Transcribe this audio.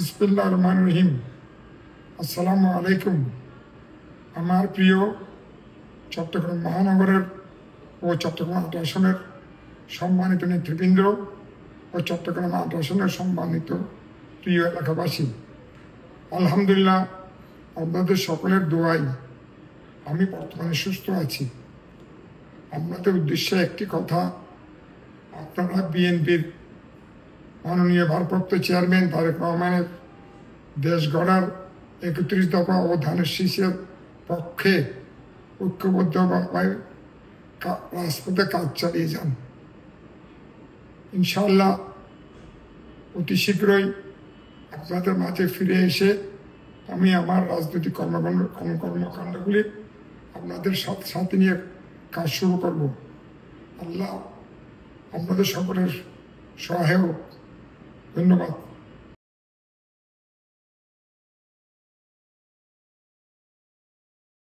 বিসমিল্লাহির রহমানির রহিম। আসসালামু আলাইকুম। আমার প্রিয় চট্টগ্রাম মহানগরের ও চট্টগ্রাম ৮ আসনের সম্মানিত নেতৃবৃন্দ ও চট্টগ্রাম ৮ আসনের সম্মানিত প্রিয় এলাকাবাসী, আলহামদুলিল্লাহ আপনাদের সকলের দোয়ায় আমি বর্তমানে সুস্থ আছি। আপনাদের উদ্দেশ্যে একটি কথা, আপনারা বিএনপির মাননীয় ভারপ্রাপ্ত চেয়ারম্যান তারেক রহমানের দেশ গড়ার ৩১ দফা ও ধানের শীষের পক্ষে ঐক্যবদ্ধভাবে রাজপথে কাজ চালিয়ে যান। ইনশাআল্লাহ অতি শীঘ্রই আপনাদের মাঝে ফিরে এসে আমি আমার রাজনৈতিক কর্মকাণ্ডগুলি আপনাদের সাথে নিয়ে কাজ শুরু করব। আল্লাহ আপনাদের সকলের সহায়ক। ধন্যবাদ।